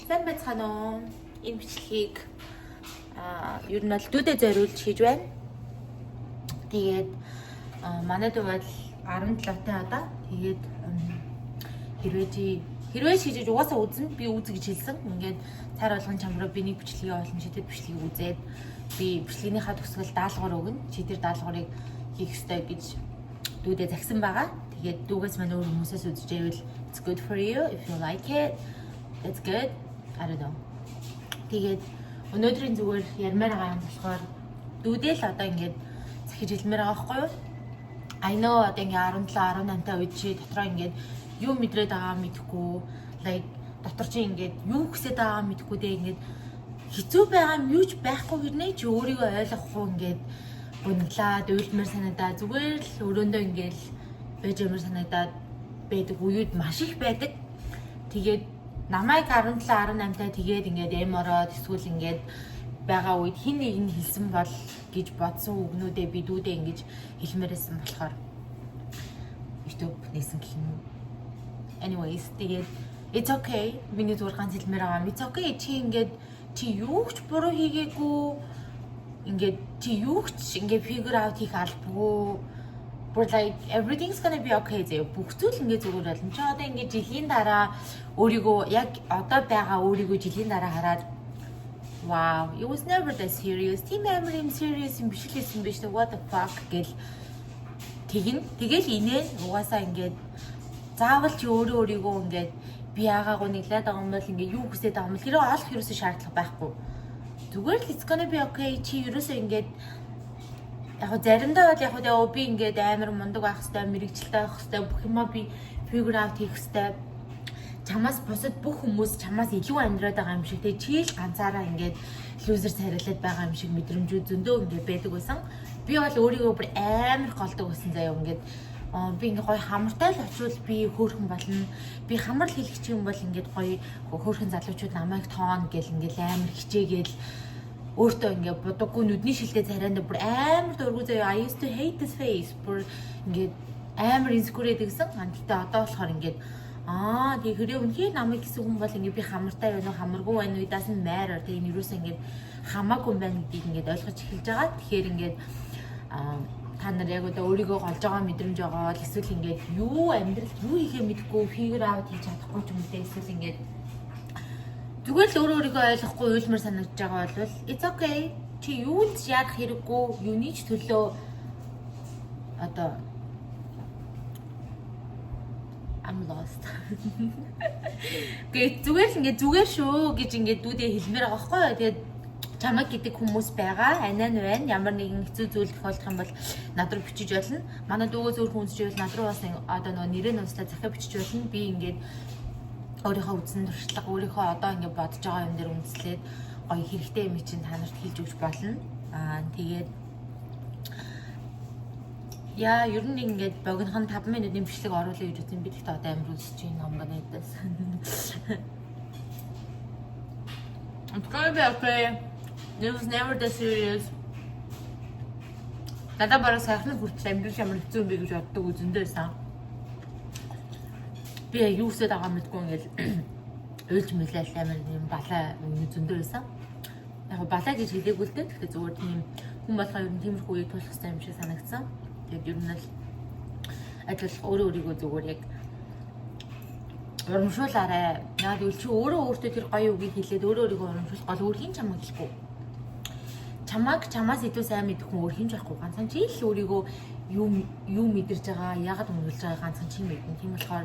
сайн байцгаана уу? Энэ бичлэгийг ер нь бол дүүдээ зориулж хийж байна. Тэгээд манай дүү бол 17-тай одоо. Тэгээд хэрвээ шийдэж угаасаа үзэн би үз гэж хэлсэн. Ингээд цаар болгон чамраа би нэг бичлэгийг олон шийдэл бичлэгийг үзээд би бичлэгийнхаа төгсгөл даалгавар өгнө. Чи тэр даалгаврыг хийх ёстой гэж дүүдээ загсан байгаа. Тэгээд дүүгээс мань өөр хүмүүсээс үзэж байвал it's good for you if you like it. That's good. I don't know. Тэгээд өнөөдрийн зүгээр ярмаар байгаа юм болохоор дүүдээ л одоо ингээд захиж хэлмээр байгаа байхгүй юу? I know одоо ингээд 17 18 та үед чи дотроо ингээд юу мэдрээд байгаа мэдэхгүй, like дотор чи ингээд юу хүсэж байгаа мэдэхгүй дээ ингээд хэцүү байгаа юм юуч байхгүй гэрнэ чи өөрийгөө ойлгохгүй ингээд гундлаад уйлмаар санагдаа зүгээр л өрөөндөө ингээд байж ямар санагдаад байдаг үеуд маш их байдаг. Тэгээд намайг 17 18 та тэгээд ингээд эмороод эсвэл ингээд байгаа үед хин нэг нь хэлсэн бол гэж бодсон үгнүүдээ би дүүдээ ингэж хэлмээрсэн болохоор YouTube нээсэн гэх юм. Anyways, тэгээд it's okay. Миний зүгээр ганц хэлмээр байгаа. It's okay. Чи юу ч буруу хийгээгүй. Ингээд чи юу ч ингээд figure out хийх албагүй. But like everything's gonna be okay зэ. Бүх зүйл ингээд зүгээр болно. Чи одоо ингээд жилийн дараа өөрийгөө яг одоо байгаа өөрийгөө жилийн дараа хараад wow, it was never that serious. Тийм амар юм serious юм биш лээсэн биш үү? What the fuck гэл тэгэл инээ угаасаа ингээд заавал чи өөрийгөө ингээд би ягаагүй нэглээд байгаа юм бол ингээд юу хүсэж байгаа юм бол хэрэг олох ерөөсөө шаардлага байхгүй. Зүгээр л it's gonna be okay. Чи ерөөсөө ингээд яг заримдаа бол яг би ингээд амар мундаг байх хэвээр мэрэгчлээ байх хэвээр бүх юмаа би figure out хийх хэвээр чамаас бусад бүх хүмүүс чамаас илүү амьдраад байгаа юм шиг те чи л ганцаараа ингээд лузер царилаад байгаа юм шиг мэдрэмжүүд зөндөө ингээд байдаг байсан. Би бол өөрийгөө бүр амар голдог байсан заяа ингээд би ингээд гоё хамартай л очивол би хөөрхөн болно. Би хамар л хэлэх юм бол ингээд гоё хөөрхөн залуучууд намайг тоон гэл ингээд амар хичээгээл өөртөө ингээд будаггүй нүдний шилдэ царайнд бүр амар дургу заяа. I used to hate this face. Бүр ингээд амар insecure гэдэгсэн. Гэхдээ одоо болохоор ингээд тэгээ хэрэг үнхээр намайг гэсэн хүн бол ингээд би хамартай байна уу хамаргүй байна уу doesn't matter. Тэгээ энэ юусэн ингээд хамаагүй юм байна гэдгийг ингээд ойлгож эхэлж байгаа. Тэгэхээр ингээд та нар яг одоо өөрийгөө голж байгаа мэдрэмж байгаа л эсвэл ингээд юу амьдрал юу хийхээ мэдгүй figure out хийж чадахгүй ч юм уу эсвэл ингээд зүгээр л өөрийгөө ойлгохгүй уйлмар санагдаж байгаа бол it's okay. Чи юу л яах хэрэггүй юуны ч төлөө одоо I'm lost. Гэ зүгээр шүү гэж ингээд дүүдээ хэлмээр байгаа байхгүй юу. Тэгээд чамаг гэдэг хүмүүс байгаа. Анаа нь байна. Ямар нэгэн хэцүү зүйл тохиолдох юм бол над руу бичиж болно. Манай дүүгөө зөөр хүнсж байвал над руу бас одоо нөгөө нэрээ нууцлаа захиа бичиж болно. Би ингээд өөрийнхөө үзсэн туршлага, өөрийнхөө одоо ингээд бодож байгаа юм дээр үндэслээд гоё хэрэгтэй юм чинь та нарт хэлж өгч болно. Тэгээд яа, ер нь ингээд богинохон 5 минутын бичлэг оруулъя гэж үзсэн. Би тэгтээ одоо амар үзэж чинь ном гэнэдээс. It's gonna be okay. This was never that serious. Надад бараг сайхан хүртэл амьдрал ямар хэцүү юм бэ гэж боддог үзэндээсэн. Би юу хийсэд байгаа мэдгүй ингээд уйлж мэлэл амар юм балаа зөндөө байсан. Яг балаа гэж хэлээгүй л дээ. Гэхдээ зүгээр тийм хүн болохоо ер нь тиймэрхүү үеийг туулах хэрэгтэй юм шиг санагдсан. Тэгээд ер нь л ажил өөрийгөө зүгээр яг урамшуулаарай. Яг үл чи өөртөө тэр гоё үгийг хэлээд өөрийгөө урамшуулах гол өөр хин чамаг хэлэхгүй. Чамаас илүү сайн мэдэх хүн өөр хинж байхгүй. Ганцхан чи л өөрийгөө юу мэдэрж байгаа, яагаад өнгөлж байгаа ганцхан чи мэднэ. Тийм болохоор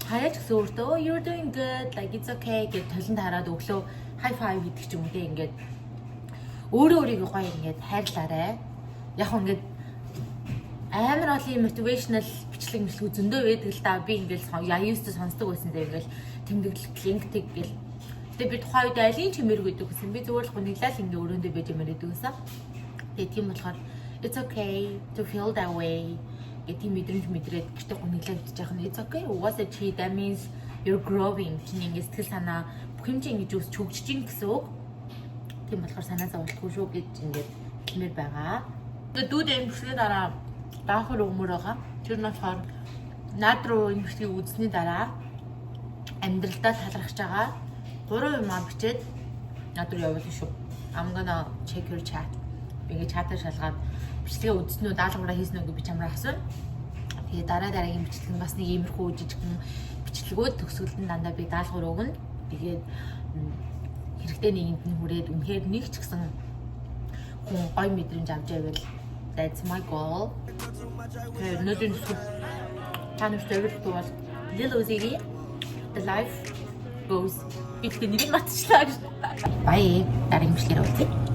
хаяач гэсэн өөртөө you're doing good, like it's okay гэж толинд хараад өглөө high five хийдэг ч юм уу те ингээд өөрийгөө гоё ингээд хайрлаарай. Яг ингээд амар олон motivational бичлэг зөндөө байдаг л да. Би ингээл яаюустай сонсдог байсан даа ингээл тэмдэглэл линктэг гэл. Тэгээ би тухайн үед алийн чимэрэг гэдэг гэсэн. Би зүгээр л гуниглал ингээ өрөөндөө байж юмэр гэдэг гэсэн. Тэгээ тийм болохоор it's okay to feel that way. Гэт тийм мэдрэмж мэдрээд гэртээ гуниглал гэж яах нь it's okay. Угаасаа чи that means you're growing. Чиний ингээ сэтгэл санаа бүх юм чи ингээ өсч хөгжиж ин гэсэн үг. Тийм болохоор санаа зовлтгүй шүү гэж ингээ хэлмээр байгаа. Тэгээ дүүдээ юм бүсгээ дараа даахар өмөр байгаа. Тэр нь болохоор над руу энэ бичлэгийг үзсний дараа амьдралдаа талархж байгаа. 3 юм бичээд надад явуулна шүү. I'm gonna check your chat. Би чатаар шалгаад бичлэгээ үзсэн үү, даалгавраа хийсэн үү гэж би чамраа асууна. Тэгээ дараагийн бичлэг нь бас нэг иймэрхүү жижигхэн бичлэгүүд төгсгөлд нь дандаа би даалгавар өгнө. Тэгээд хэрэгтэй нэгэнд нь хүрээд үнэхээр нэг ч гэсэн хүн гой мэдрэмж авч байвал that's my goal. Тэгээд өнөөдөр чанарт зөвлөлт бол Lil Uzi The Life Goes. Бид нэрийг матчлаа гэж. Bye. Дараагийн бичлэгээр уулзъя.